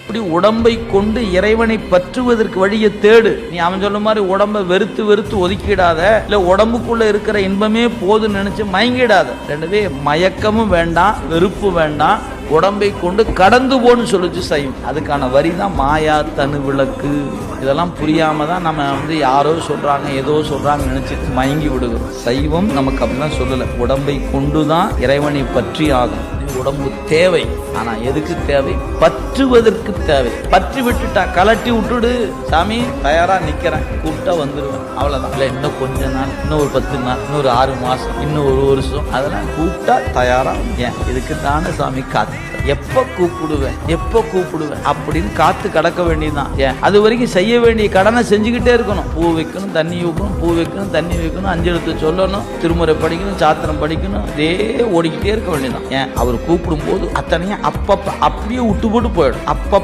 இப்படி உடம்பை கொண்டு இறைவனை பற்றுவதற்கு வழியை தேடு. நீ அவன் சொல்ல மாதிரி உடம்பை வெறுத்து வெறுத்து ஒதுக்கிடாத, இல்ல உடம்புக்குள்ள இருக்கிற இன்பமே போதுன்னு நினைச்சு மயங்கிடாத. ரெண்டுவே மயக்கமும் வேண்டாம், வெறுப்பு வேண்டாம், உடம்பை கொண்டு கடந்து போன்னு சொல்லிச்சு சைவம். அதுக்கான வரி தான் மாயா தனு விளக்கு. இதெல்லாம் புரியாம தான் நம்ம யாரோ சொல்றாங்க ஏதோ சொல்றாங்க நினைச்சிட்டு மயங்கி விடுகிறோம். சைவம் நமக்கு அப்படிலாம் சொல்லலை. உடம்பை கொண்டுதான் இறைவனை பற்றி ஆகும். உடம்பு தேவை, ஆனா எதுக்கு தேவை? பற்றுவதற்கு தேவை. பற்றி விட்டுட்டா கலட்டி விட்டுடு, சாமி தயாரா நிக்கிறேன், கூப்பிட்டா வந்துடுவேன், அவ்வளவுதான். இல்ல இன்னும் கொஞ்ச நாள், இன்னும் ஒரு 10 நாள், இன்னொரு 6 மாசம், இன்னும் ஒரு வருஷம், அதெல்லாம் கூப்பிட்டா தயாரா. ஏன் இதுக்கு தானே சாமி காத்து, எப்ப கூப்பிடுவேன் எப்ப கூப்பிடுவேன் அப்படின்னு காத்து கடக்க வேண்டியதுதான். ஏன் அது வரைக்கும் செய்ய வேண்டிய கடனை செஞ்சுக்கிட்டே இருக்கணும். பூ வைக்கணும், தண்ணி வைக்கணும், பூ வைக்கணும், தண்ணி வைக்கணும், 5 எழுத்து சொல்லணும், திருமுறை படிக்கணும், சாத்திரம் படிக்கணும், இதே ஓடிக்கிட்டே இருக்க வேண்டியதுதான். ஏன் அவர் கூப்பிடும் போது அத்தனையும் அப்பப்ப அப்படியே விட்டு போட்டு போயிடும். அப்பப்ப